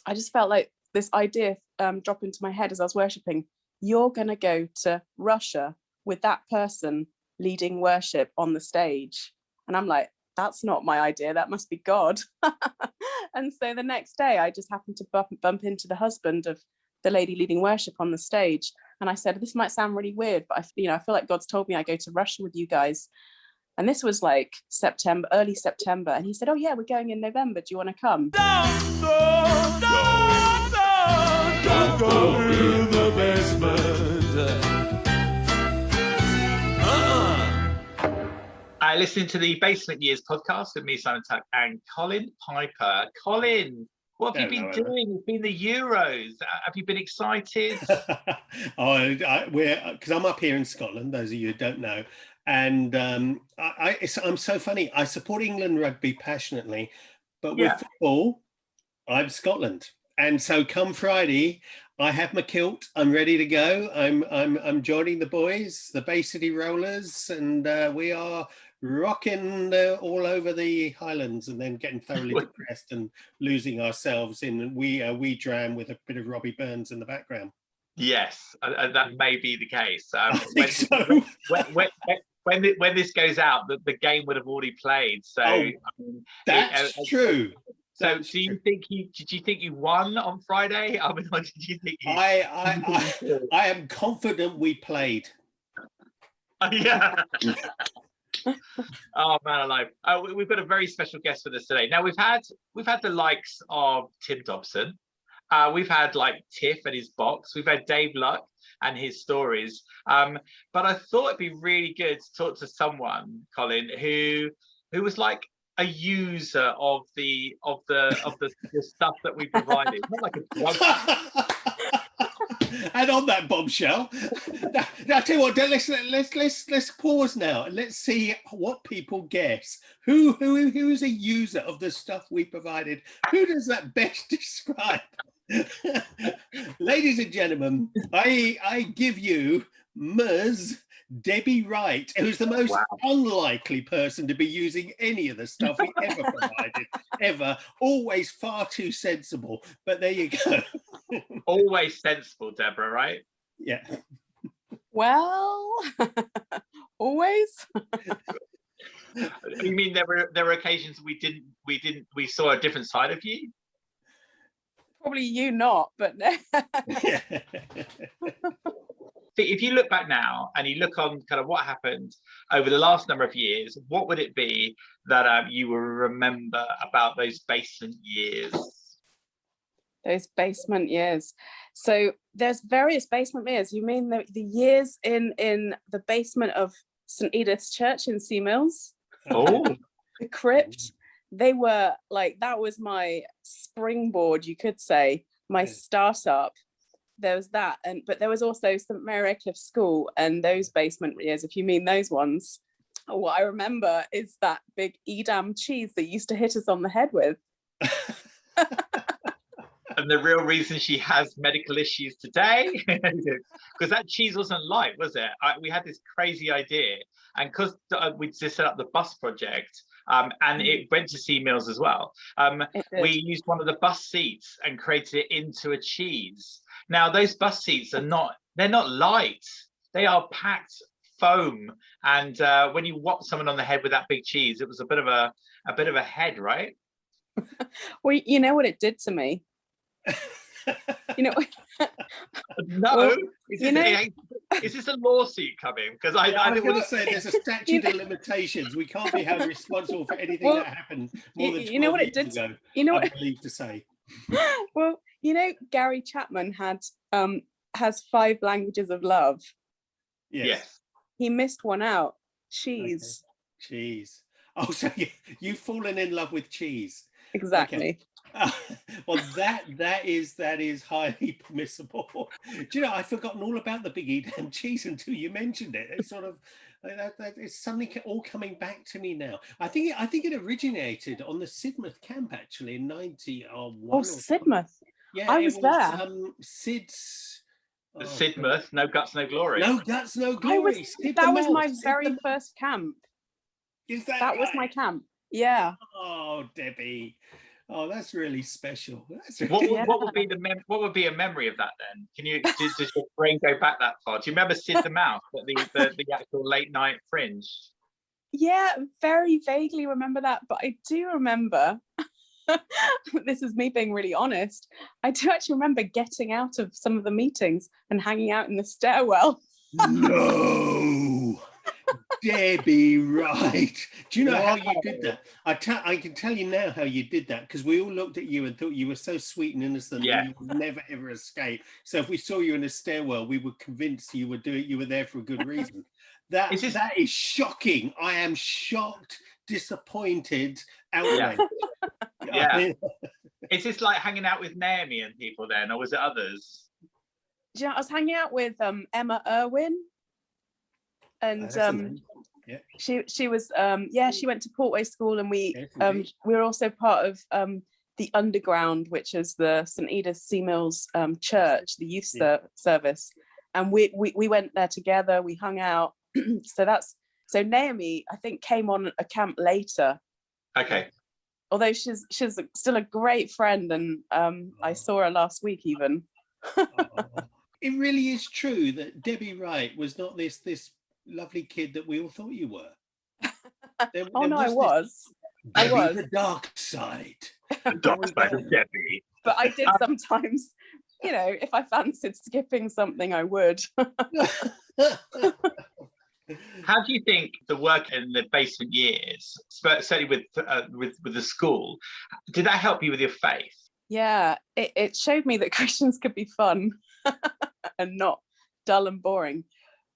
I just felt like this idea drop into my head as I was worshipping. You're going to go to Russia with that person leading worship on the stage. And I'm like, that's not my idea. That must be God. And so the next day, I just happened to bump into the husband of the lady leading worship on the stage. And I said, this might sound really weird, but I feel like God's told me I go to Russia with you guys. And this was like early September. And he said, oh yeah, we're going in November. Do you want to come? Don't go to the basement. Listening to the Basement Years podcast with me, Simon Tuck, and Colin Piper. Colin, what have you been doing? It's been the Euros. Have you been excited? Because I'm up here in Scotland, those of you who don't know. And I'm so funny. I support England rugby passionately, but with football, I'm Scotland. And so come Friday, I have my kilt. I'm ready to go. I'm joining the boys, the Bay City Rollers, and we are rocking all over the Highlands, and then getting thoroughly depressed and losing ourselves in wee dram with a bit of Robbie Burns in the background. Yes, that may be the case. I think so. When this goes out, the game would have already played. So that's true. So did you think you won on Friday? I mean, what did you think? I am confident we played. Yeah. Oh man alive. We've got a very special guest with us today. Now we've had the likes of Tim Dobson. We've had like Tiff and his box. We've had Dave Luck and his stories. But I thought it'd be really good to talk to someone, Colin, who was like a user of the stuff that we provided. Not like a drug. And on that bombshell, now I tell you what, let's pause now and let's see what people guess. Who is a user of the stuff we provided? Who does that best describe? Ladies and gentlemen, I give you Ms. Debbie Wright, who's the most unlikely person to be using any of the stuff we ever provided, ever. Always far too sensible, but there you go. Always sensible, Deborah, right? Yeah. Well, always. You mean there were occasions we saw a different side of you? Probably you not, but if you look back now and you look on kind of what happened over the last number of years, what would it be that you will remember about those basement years? Those basement years. So there's various basement years. You mean the years in the basement of St. Edith's Church in Sea Mills? Oh, the crypt. They were like, that was my springboard, you could say, my startup. There was that, but there was also St. Redcliffe School and those basement years, if you mean those ones. What I remember is that big Edam cheese that used to hit us on the head with. And the real reason she has medical issues today, because that cheese wasn't light, was it? We had this crazy idea, and because we just set up the bus project, and it went to Sea Mills as well. We used one of the bus seats and created it into a cheese. Now those bus seats they're not light. They are packed foam, and when you whop someone on the head with that big cheese, it was a bit of a head, right? Well, you know what it did to me. You know. No. Well, is this a lawsuit coming? Because I was going to say there's a statute of limitations. We can't be held responsible for anything that happened more than 12 years ago. You know what I believe to say. Well, you know, Gary Chapman has 5 languages of love. Yes. He missed one out. Cheese. Okay. Cheese. Oh, so you've fallen in love with cheese. Exactly. Okay. Well, that is highly permissible. Do you know, I've forgotten all about the Big Edam cheese until you mentioned it. It's sort of it's suddenly all coming back to me now. I think it originated on the Sidmouth camp actually in 1991. Oh, Sidmouth. Yeah, I was there. Sid's. Sidmouth, no guts, no glory. No guts, no glory. That was my very first camp. Is that was my camp. Yeah. Oh, Debbie. Oh, that's really special. That's What really... would be what would be a memory of that then? Can you does your brain go back that far? Do you remember Sid the Mouse at the actual late night Fringe? Yeah, very vaguely remember that, but I do remember, this is me being really honest, I do actually remember getting out of some of the meetings and hanging out in the stairwell. No, Debbie Wright. Do you know how you did that? I can tell you now how you did that, because we all looked at you and thought you were so sweet and innocent and you would never ever escape. So if we saw you in a stairwell, we were convinced you were there for a good reason. That is shocking. I am shocked, disappointed, outraged. Yeah. Is this like hanging out with Naomi and people then, or was it others? Do you know, I was hanging out with Emma Irwin, and she was she went to Portway School, and we were also part of the Underground, which is the St Edith Seamills church, the youth service, and we went there together. We hung out. So Naomi, I think, came on a camp later. Okay. Although she's still a great friend, and I saw her last week even. It really is true that Debbie Wright was not this lovely kid that we all thought you were. I was. The dark side. The dark side of Debbie. But I did sometimes, if I fancied skipping something, I would. How do you think the work in the basement years, certainly with the school, did that help you with your faith? Yeah, it showed me that Christians could be fun and not dull and boring.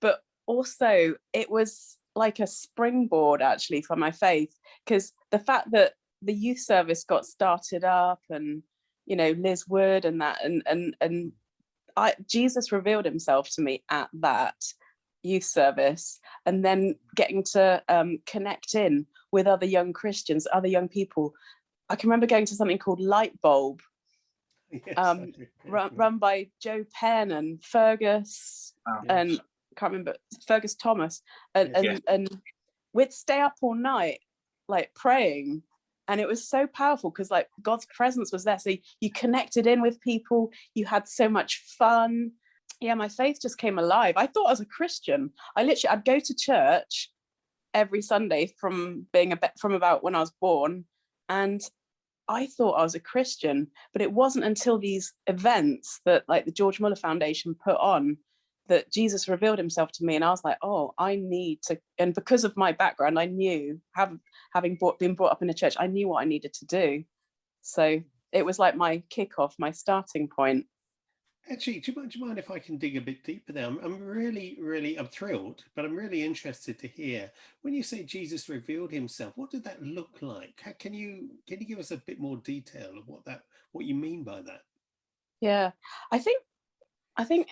But also it was like a springboard actually for my faith, because the fact that the youth service got started up, and Liz Wood and that, and Jesus revealed himself to me at that youth service, and then getting to connect in with other young Christians, other young people. I can remember going to something called Light Bulb, run by Joe Penn and Fergus, and I can't remember, Fergus Thomas, and we'd stay up all night like praying, and it was so powerful because like God's presence was there, so you connected in with people, you had so much fun. Yeah, my faith just came alive. I thought I was a Christian. I'd go to church every Sunday from about when I was born, and I thought I was a Christian. But it wasn't until these events that like the George Muller Foundation put on that Jesus revealed himself to me, and I was like, oh, I need to. And because of my background, I knew, having been brought up in a church, I knew what I needed to do. So it was like my kickoff, my starting point. Actually, do you mind if I can dig a bit deeper there? I'm really, I'm thrilled, but I'm really interested to hear, when you say Jesus revealed himself, what did that look like? Can you give us a bit more detail of what you mean by that? Yeah, I think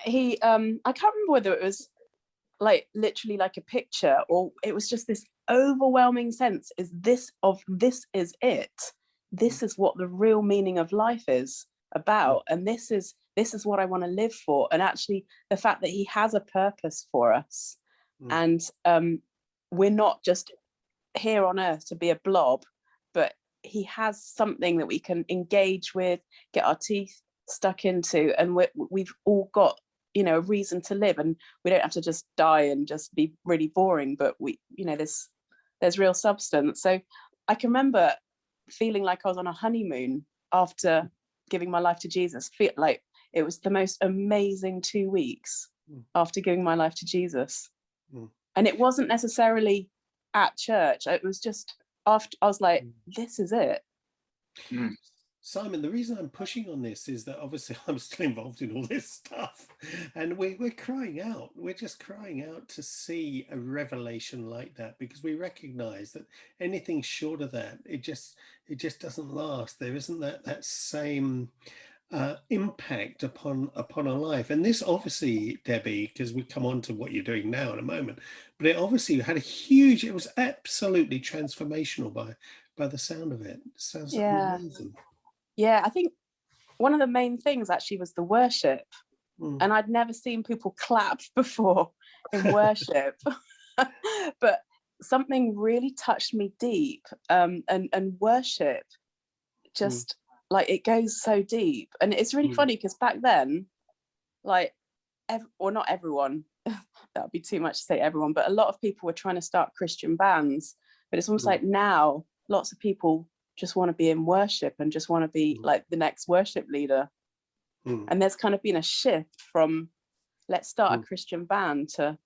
he, I can't remember whether it was like literally like a picture, or it was just this overwhelming sense, this is it. This is what the real meaning of life is about, and this is what I want to live for. And actually the fact that he has a purpose for us, and we're not just here on earth to be a blob, but he has something that we can engage with, get our teeth stuck into, and we've all got a reason to live, and we don't have to just die and just be really boring, but we there's real substance. So I can remember feeling like I was on a honeymoon after giving my life to Jesus. Feel like it was the most amazing 2 weeks after giving my life to Jesus. And it wasn't necessarily at church. It was just after. I was like, this is it. Simon, the reason I'm pushing on this is that obviously I'm still involved in all this stuff, and we're crying out. We're just crying out to see a revelation like that, because we recognize that anything short of that, it just doesn't last. There isn't that same impact upon our life. And this obviously, Debbie, because we come on to what you're doing now in a moment, but it obviously had it was absolutely transformational by the sound of it. It sounds amazing. Yeah, I think one of the main things actually was the worship. And I'd never seen people clap before in worship. But something really touched me deep. And worship just like it goes so deep. And it's really funny because back then, like, or not everyone, that would be too much to say everyone, but a lot of people were trying to start Christian bands. But it's almost like now lots of people just want to be in worship and just want to be like the next worship leader. And there's kind of been a shift from let's start a Christian band to,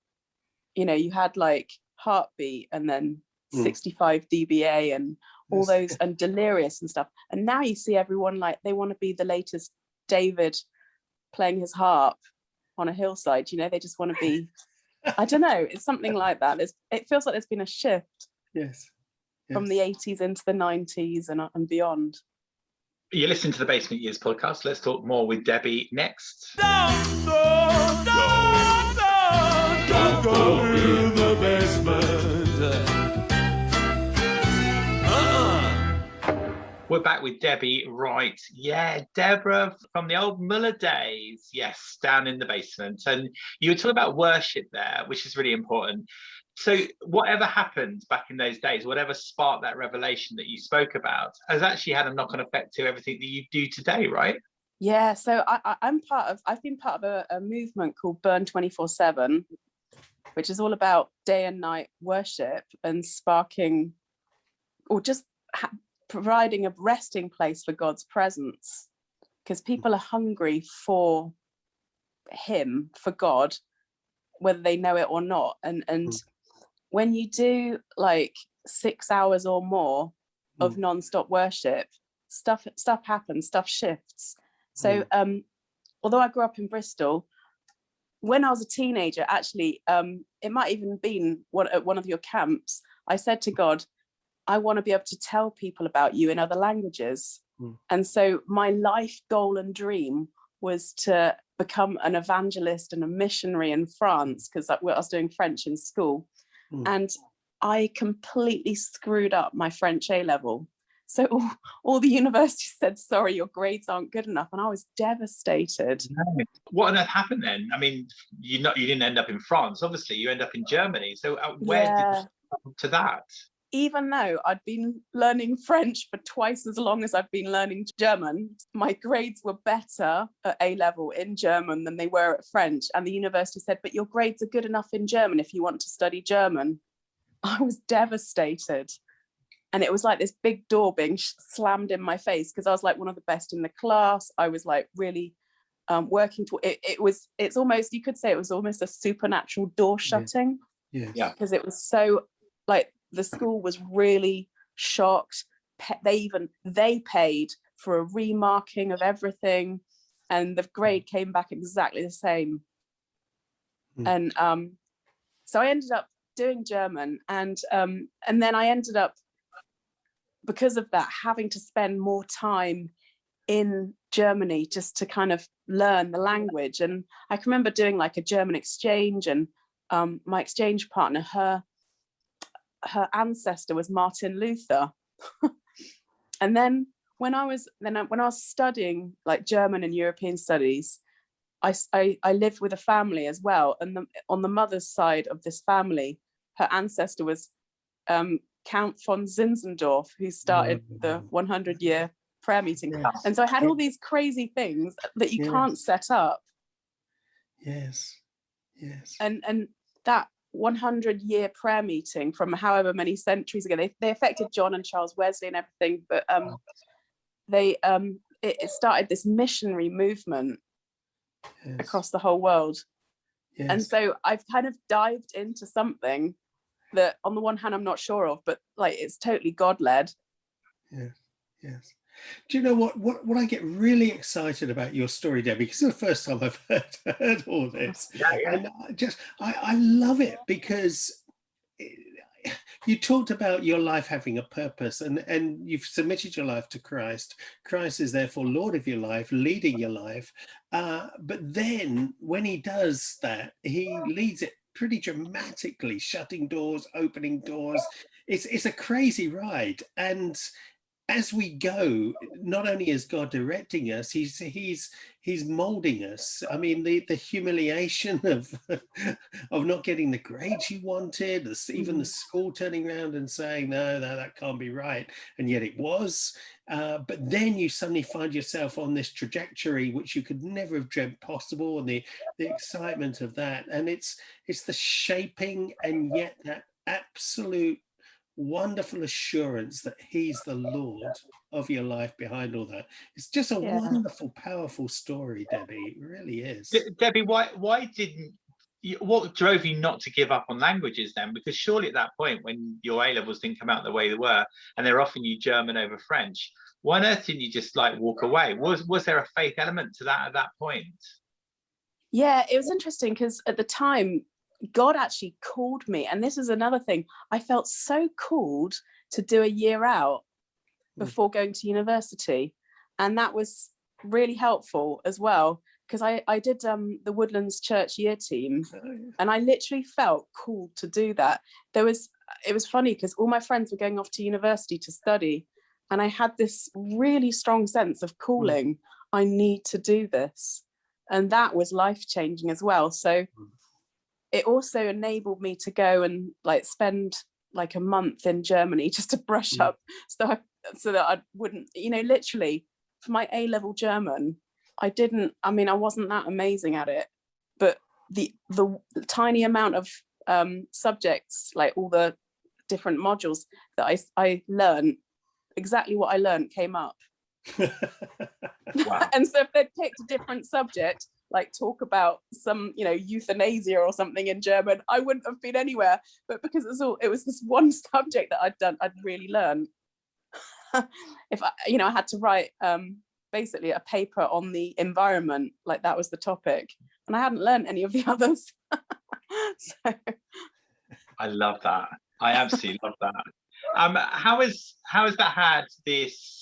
you know, you had like Heartbeat and then 65 dBA and all those and Delirious and stuff. And now you see everyone like they want to be the latest David playing his harp on a hillside, you know, they just want to be, I don't know, it's something like that. It feels like there's been a shift from the 80s into the 90s and beyond. You're listening to the Basement Years podcast. Let's talk more with Debbie next. Don't go to the basement. We're back with Debbie Wright. Yeah, Deborah from the old Muller days. Yes, down in the basement. And you were talking about worship there, which is really important. So whatever happened back in those days, whatever sparked that revelation that you spoke about, has actually had a knock-on effect to everything that you do today, right? Yeah, so I've been part of a movement called Burn 24/7, which is all about day and night worship and sparking, or just providing a resting place for God's presence, because people are hungry for him, for God, whether they know it or not. And when you do like 6 hours or more of non-stop worship, stuff happens, stuff shifts. So although I grew up in Bristol, when I was a teenager, actually, it might even been at one of your camps, I said to God, I want to be able to tell people about you in other languages. And so my life goal and dream was to become an evangelist and a missionary in France, because I was doing French in school. And I completely screwed up my French A-level. So all the universities said, sorry, your grades aren't good enough. And I was devastated. What on earth happened then? I mean, you didn't end up in France, obviously, you end up in Germany. So where did you come to that? Even though I'd been learning French for twice as long as I've been learning German, my grades were better at A-level in German than they were at French. And the university said, but your grades are good enough in German if you want to study German. I was devastated. And it was like this big door being slammed in my face, because I was like one of the best in the class. I was like really working to it. It's almost, you could say it was almost a supernatural door shutting. Yeah. Because it was so like, the school was really shocked. They paid for a remarking of everything, and the grade came back exactly the same. And so I ended up doing German, and then I ended up, because of that, having to spend more time in Germany just to kind of learn the language. And I can remember doing like a German exchange, and my exchange partner, her ancestor was Martin Luther. And then when I was studying like German and European studies, I lived with a family as well, and on the mother's side of this family, her ancestor was Count von Zinzendorf, who started the 100-year prayer meeting. And so I had all these crazy things that you can't set up. And that 100-year prayer meeting from however many centuries ago, they affected John and Charles Wesley and everything, but it started this missionary movement across the whole world. And so I've kind of dived into something that on the one hand I'm not sure of, but like it's totally God-led. Do you know what I get really excited about your story, Debbie, because it's the first time I've heard all this. And I love it, because you talked about your life having a purpose, and you've submitted your life to Christ. Christ is therefore Lord of your life, leading your life. But then when he does that, he leads it pretty dramatically, shutting doors, opening doors. It's a crazy ride. And as we go, not only is God directing us, he's molding us. I mean, the humiliation of of not getting the grades you wanted, even the school turning around and saying, no, that can't be right, and yet it was. But then you suddenly find yourself on this trajectory which you could never have dreamt possible, and the excitement of that, and it's the shaping, and yet that absolute wonderful assurance that he's the Lord of your life behind all that. It's just a Yeah. wonderful, powerful story, Debbie. It really is. Debbie, why didn't you, what drove you not to give up on languages then? Because surely at that point, when your A-levels didn't come out the way they were, and they're offering you German over French, why on earth didn't you just like walk away? Was there a faith element to that at that point? Yeah, it was interesting because at the time, God actually called me. And this is another thing. I felt so called to do a year out before going to university. And that was really helpful as well, because I did the Woodlands Church year team, and I literally felt called to do that. It was funny because all my friends were going off to university to study, and I had this really strong sense of calling. I need to do this. And that was life-changing as well. So it also enabled me to go and like spend like a month in Germany just to brush up so that I wouldn't, literally for my A-level German, I wasn't that amazing at it, but the tiny amount of subjects, like all the different modules that I learned, exactly what I learned came up. Wow. And so if they'd picked a different subject, like talk about some, euthanasia or something in German, I wouldn't have been anywhere. But because it was this one subject that I'd really learned. If I had to write basically a paper on the environment, like that was the topic, and I hadn't learned any of the others. So. I love that. I absolutely love that. How has that had this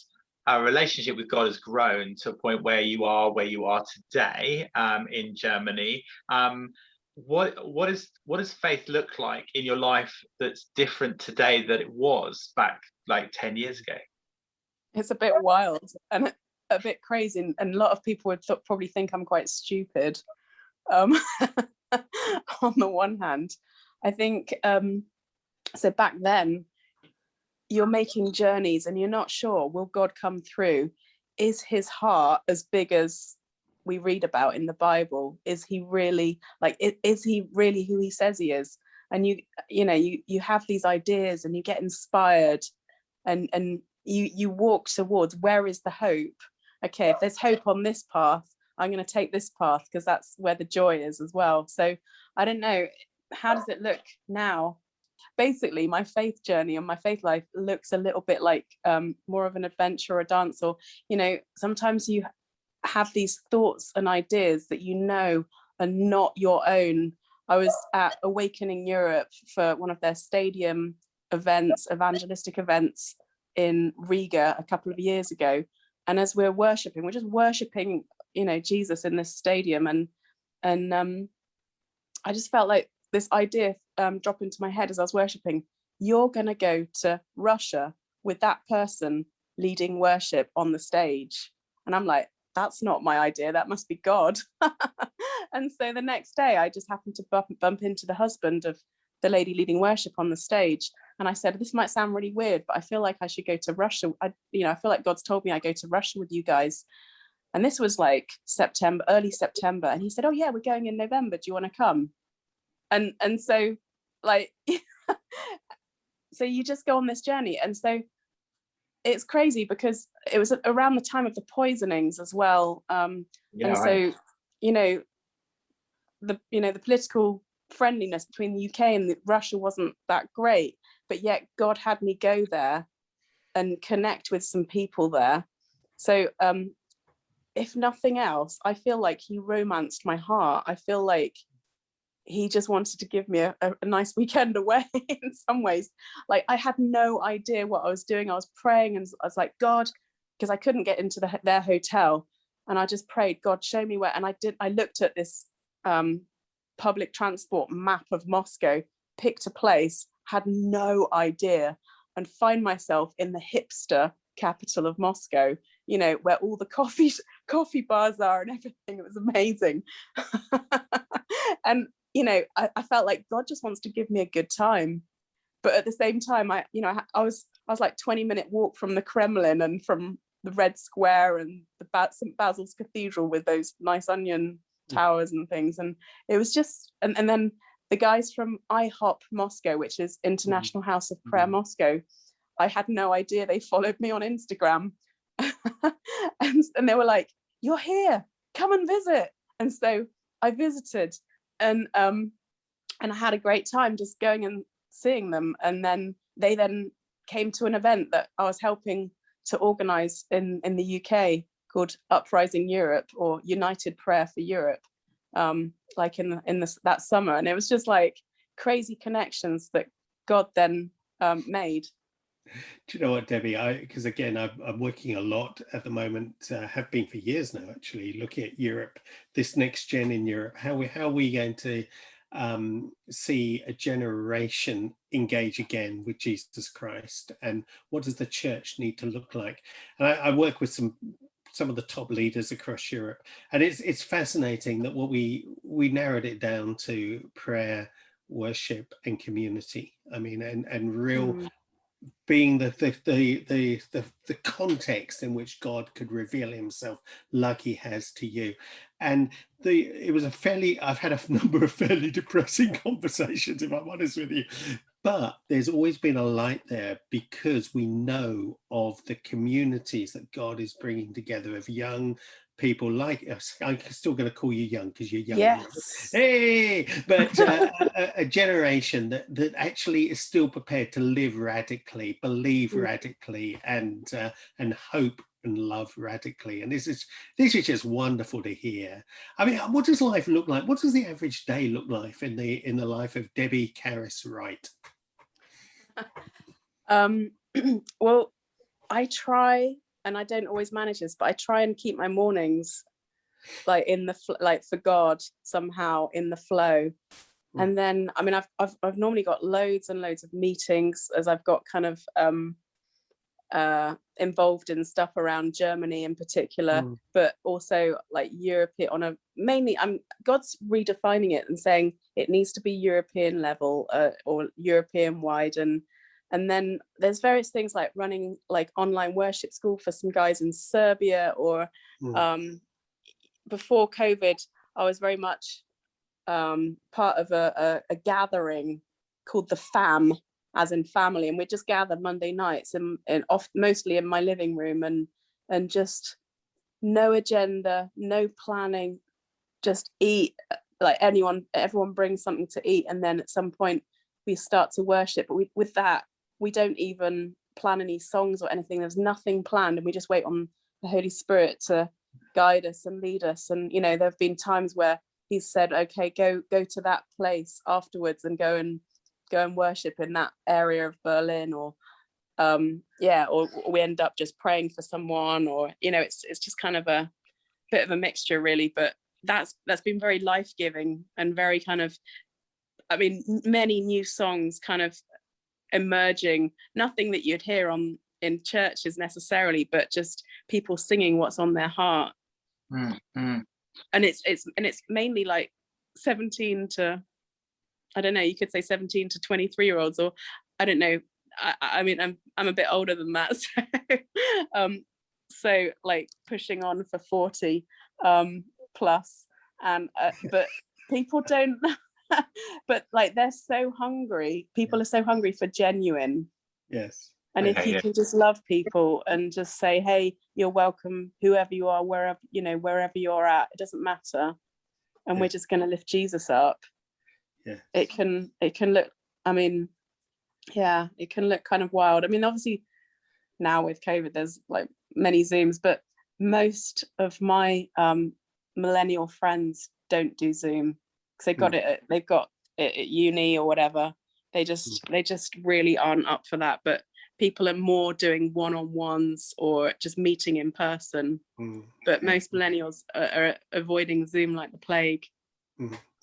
relationship with God has grown to a point where you are today in Germany? What does faith look like in your life that's different today than it was back like 10 years ago? It's a bit wild and a bit crazy, and a lot of people would probably think I'm quite stupid. On the one hand, I think so back then, you're making journeys and you're not sure, will God come through? Is his heart as big as we read about in the Bible? Is he really is he really who he says he is? And you have these ideas and you get inspired, and you walk towards, where is the hope? Okay, if there's hope on this path, I'm going to take this path because that's where the joy is as well. So I don't know, how does it look now? Basically, my faith journey and my faith life looks a little bit like more of an adventure or a dance, or sometimes you have these thoughts and ideas that are not your own. I was at Awakening Europe for one of their stadium events, evangelistic events in Riga a couple of years ago, and as we're just worshiping Jesus in this stadium, and I just felt like this idea drop into my head as I was worshiping. You're going to go to Russia with that person leading worship on the stage. And I'm like, that's not my idea. That must be God. And so the next day, I just happened to bump into the husband of the lady leading worship on the stage. And I said, this might sound really weird, but I feel like I should go to Russia. I feel like God's told me I go to Russia with you guys. And this was like early September. And he said, oh yeah, we're going in November. Do you want to come? And so so you just go on this journey. And so it's crazy because it was around the time of the poisonings as well. And so, the political friendliness between the UK and Russia wasn't that great, but yet God had me go there and connect with some people there. So if nothing else, I feel like he romanced my heart. I feel like he just wanted to give me a nice weekend away in some ways. Like, I had no idea what I was doing. I was praying and I was like, God, because I couldn't get into their hotel. And I just prayed, God, show me where. And I looked at this public transport map of Moscow, picked a place, had no idea, and find myself in the hipster capital of Moscow, you know, where all the coffee bars are and everything. It was amazing. And, you know, I felt like God just wants to give me a good time. But at the same time, I was like 20-minute walk from the Kremlin and from the Red Square and the St. Basil's Cathedral with those nice onion towers and things. And it was just, and then the guys from IHOP Moscow, which is International House of Prayer Moscow, I had no idea they followed me on Instagram. and they were like, "You're here, come and visit." And so I visited, and I had a great time just going and seeing them. And then they came to an event that I was helping to organize in the UK called Uprising Europe, or United Prayer for Europe, like in that summer. And it was just like crazy connections that God then made. Do you know what, Debbie? Because again, I'm working a lot at the moment, have been for years now, actually, looking at Europe, this next gen in Europe. How are we going to see a generation engage again with Jesus Christ, and what does the church need to look like? And I work with some of the top leaders across Europe, and it's fascinating that what we narrowed it down to prayer, worship, and community. I mean, and real being the context in which God could reveal himself like he has to you. And I've had a number of fairly depressing conversations, if I'm honest with you, but there's always been a light there, because we know of the communities that God is bringing together of young people like us. I'm still going to call you young because you're young. Yes. Hey, but a generation that actually is still prepared to live radically, believe radically, and hope and love radically. And this is just wonderful to hear. I mean, what does life look like? What does the average day look like in the life of Debbie Carris Wright? Well, I try, and I don't always manage this, but I try and keep my mornings like for God somehow in the flow. And then, I mean, I've normally got loads and loads of meetings as I've got kind of involved in stuff around Germany in particular, but also like Europe God's redefining it and saying it needs to be European level or European wide. And then there's various things like running like online worship school for some guys in Serbia, or before COVID, I was very much part of a gathering called the FAM, as in family, and we just gather Monday nights and mostly in my living room, and just no agenda, no planning, just eat, like everyone brings something to eat, and then at some point we start to worship. But with that, we don't even plan any songs or anything. There's nothing planned, and we just wait on the Holy Spirit to guide us and lead us. And you know, there have been times where he's said, okay, go to that place afterwards and go and worship in that area of Berlin, or or we end up just praying for someone, or you know, it's just kind of a bit of a mixture really. But that's been very life-giving and very kind of, I mean, many new songs kind of emerging, nothing that you'd hear in churches necessarily, but just people singing what's on their heart. And it's mainly like 17 to, I don't know, you could say 17 to 23-year-olds, or I don't know. I mean, I'm a bit older than that, so like pushing on for 40 plus, and but people don't. But like they're so hungry. People are so hungry for genuine. Yes. And if you can just love people and just say, hey, you're welcome, whoever you are, wherever you're at, it doesn't matter. And we're just going to lift Jesus up. Yeah. It can look, I mean, yeah, it can look kind of wild. I mean, obviously now with COVID, there's like many Zooms, but most of my millennial friends don't do Zoom because they've got it at uni or whatever. They just really aren't up for that. But people are more doing one-on-ones or just meeting in person. But most millennials are avoiding Zoom like the plague.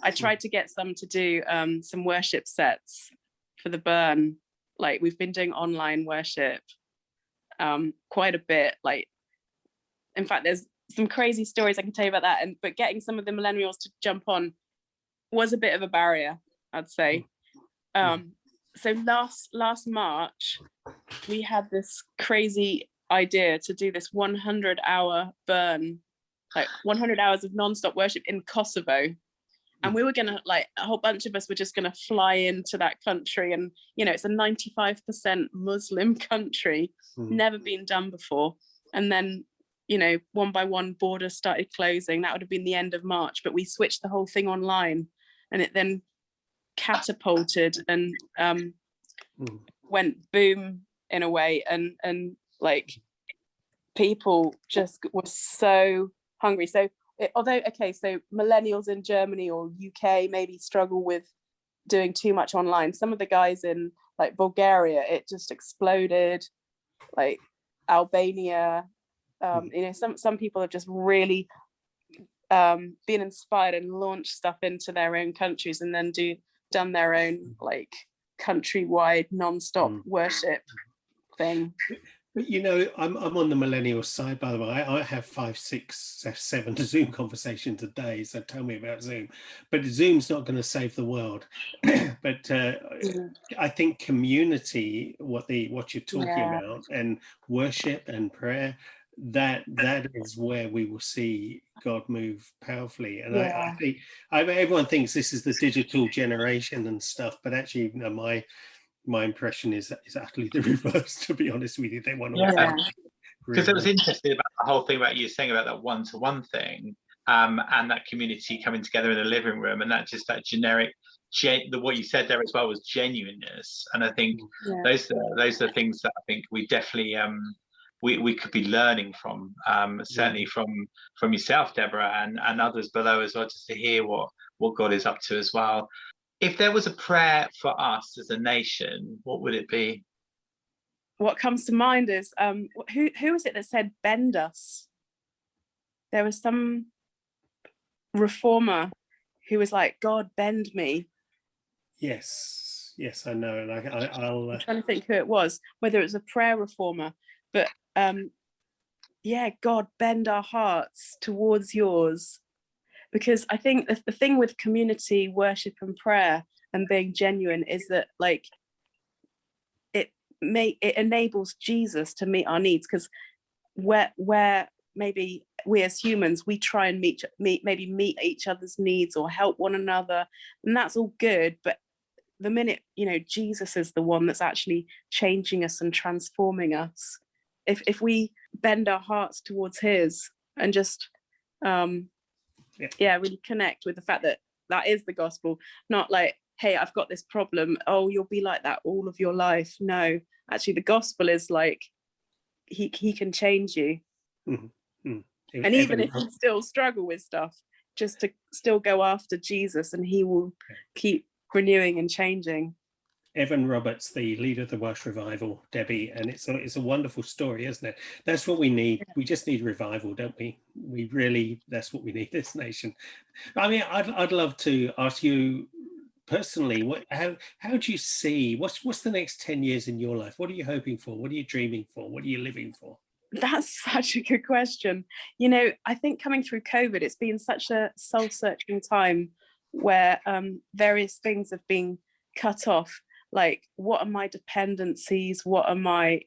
I tried to get some to do some worship sets for the Burn. Like we've been doing online worship, quite a bit. Like, in fact, there's some crazy stories I can tell you about that. But getting some of the millennials to jump on was a bit of a barrier, I'd say. So last March, we had this crazy idea to do this 100-hour burn, like 100 hours of non-stop worship in Kosovo. And we were gonna, like, a whole bunch of us were just gonna fly into that country, and it's a 95% Muslim country, never been done before. And then one by one borders started closing. That would have been the end of March, but we switched the whole thing online, and it then catapulted and went boom in a way, and like, people just were so hungry. So so millennials in Germany or UK maybe struggle with doing too much online. Some of the guys in like Bulgaria, it just exploded. Like Albania, some people have just really been inspired and launched stuff into their own countries, and then done their own like countrywide non-stop worship thing. But I'm on the millennial side, by the way. I have 5, 6, 7 Zoom conversations a day, so tell me about Zoom. But Zoom's not going to save the world. But I think community, what you're talking about, and worship and prayer, that is where we will see God move powerfully. And I think everyone thinks this is the digital generation and stuff, but actually, my impression is utterly the reverse, to be honest with you. They want to because it was interesting about the whole thing about you saying about that one-to-one thing, and that community coming together in the living room, and that generic what you said there as well was genuineness. And I think those are things that I think we definitely we could be learning from, certainly from yourself, Deborah, and others below as well, just to hear what God is up to as well. If there was a prayer for us as a nation, what would it be? What comes to mind is, who was it that said, bend us? There was some reformer who was like, God, bend me. Yes, I know. And I'll I'm trying to think who it was, whether it was a prayer reformer, but God, bend our hearts towards yours. Because I think the thing with community worship and prayer and being genuine is that, like, it enables Jesus to meet our needs. Because where maybe we as humans, we try and meet each other's needs or help one another, and that's all good. But the minute Jesus is the one that's actually changing us and transforming us, if we bend our hearts towards His and just really connect with the fact that is the gospel, not like, hey, I've got this problem, oh, you'll be like that all of your life. No, actually the gospel is like, he can change you. And even if you still struggle with stuff, just to still go after Jesus, and he will keep renewing and changing. Evan Roberts, the leader of the Welsh Revival, Debbie, and it's a wonderful story, isn't it? That's what we need. We just need revival, don't we? We really, that's what we need, this nation. I mean, I'd love to ask you personally, how do you see, what's the next 10 years in your life? What are you hoping for? What are you dreaming for? What are you living for? That's such a good question. I think coming through COVID, it's been such a soul-searching time where various things have been cut off. Like, what are my dependencies? What are my,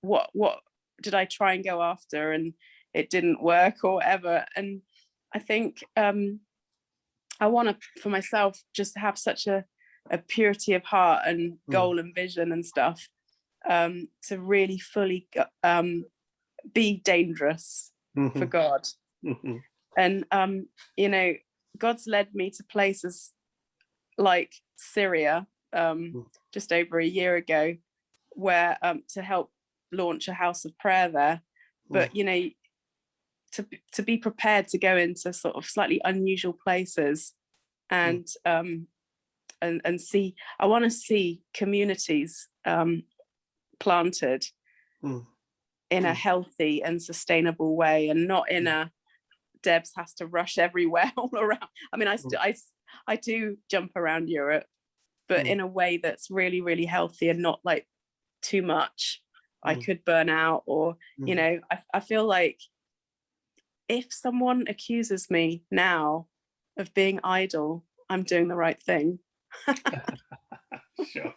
what did I try and go after and it didn't work or whatever? And I think I want to, for myself, just have such a purity of heart and goal and vision and stuff, to really fully be dangerous for God. And God's led me to places like Syria just over a year ago, where to help launch a house of prayer there. But to be prepared to go into sort of slightly unusual places and see, I want to see communities planted in a healthy and sustainable way, and not in a Debs has to rush everywhere all around. I mean, I do jump around Europe, but in a way that's really, really healthy and not like too much I could burn out, or you know, I feel like if someone accuses me now of being idle, I'm doing the right thing. Sure.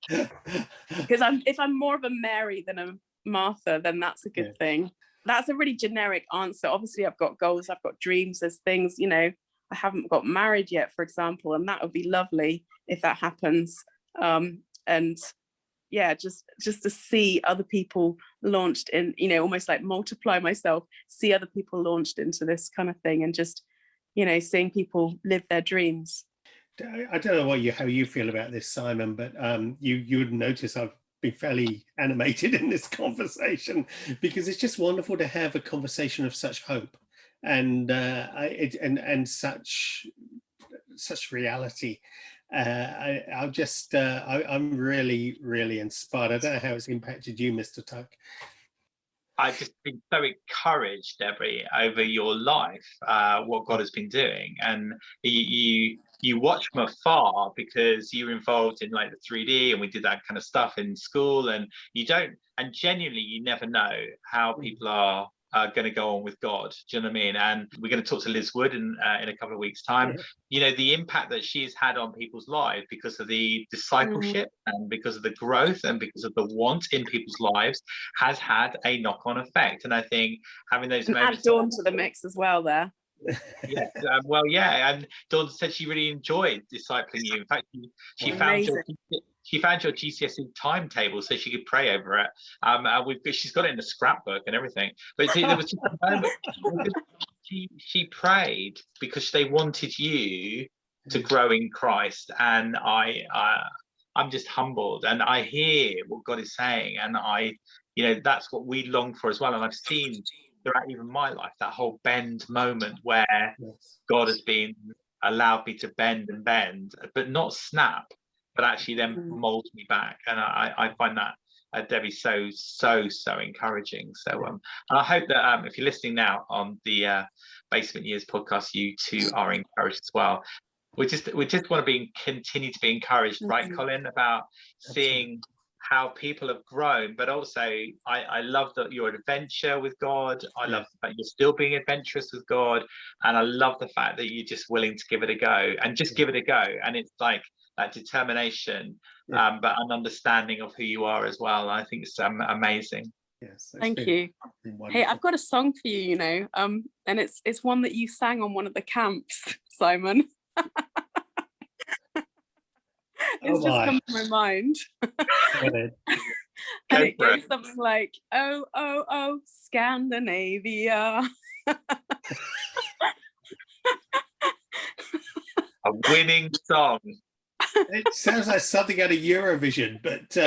Because if I'm more of a Mary than a Martha, then that's a good thing. That's a really generic answer. Obviously, I've got goals, I've got dreams, there's things, you know, I haven't got married yet, for example, and that would be lovely if that happens. And yeah, just to see other people launched in, you know, almost like multiply myself, see other people launched into this kind of thing, and just, you know, seeing people live their dreams. I don't know how you feel about this, Simon, but you would notice I've been fairly animated in this conversation, because it's just wonderful to have a conversation of such hope and such reality. I'm really, really inspired. I don't know how it's impacted you, Mr. Tuck. I've just been so encouraged, Debbie, over your life, what God has been doing. And you watch from afar because you're involved in like the 3D, and we did that kind of stuff in school, and genuinely, you never know how people are going to go on with God. Do you know what I mean? And we're going to talk to Liz Wood in a couple of weeks' time. You know, the impact that she's had on people's lives because of the discipleship and because of the growth and because of the want in people's lives has had a knock-on effect. And I think having those moments. Add Dawn to the mix as well there. Yes, and Dawn said she really enjoyed discipling you. In fact, she found your GCSE timetable so she could pray over it. She's got it in a scrapbook and everything. But see, there was just a moment she prayed because they wanted you to grow in Christ, and I'm just humbled, and I hear what God is saying, and that's what we long for as well. And I've seen throughout even my life that whole bend moment where God has been allowed me to bend, but not snap, but actually then mold me back. And I find that, Debbie, so encouraging. So and I hope that if you're listening now on the Basement Years podcast, you too are encouraged as well. We just want to continue to be encouraged, right, Colin, about seeing how people have grown, but also I love that your adventure with God. I love the fact you're still being adventurous with God, and I love the fact that you're just willing to give it a go, and just give it a go. And it's like that determination, but an understanding of who you are as well. I think it's amazing. Yes, thank you. Hey, I've got a song for you, you know, and it's one that you sang on one of the camps, Simon. It's just come to my mind. And it goes something like, oh, oh, oh, Scandinavia. A winning song. It sounds like something out of Eurovision, but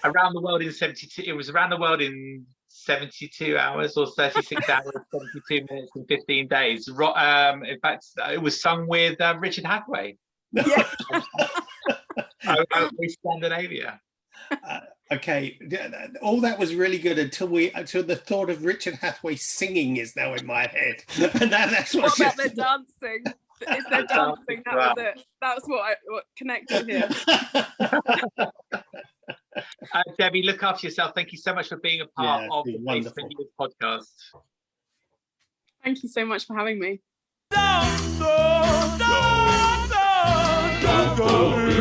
around the world in 72. It was around the world in 72 hours or 36 hours, 72 minutes and 15 days. In fact, it was sung with Richard Hathaway. Yeah. Scandinavia. Okay, all that was really good until the thought of Richard Hathaway singing is now in my head. And that's what about their dancing? Is their dancing? That was it. That's what connected here. Debbie, look after yourself. Thank you so much for being a part of the Basement Years podcast. Thank you so much for having me. Don't go.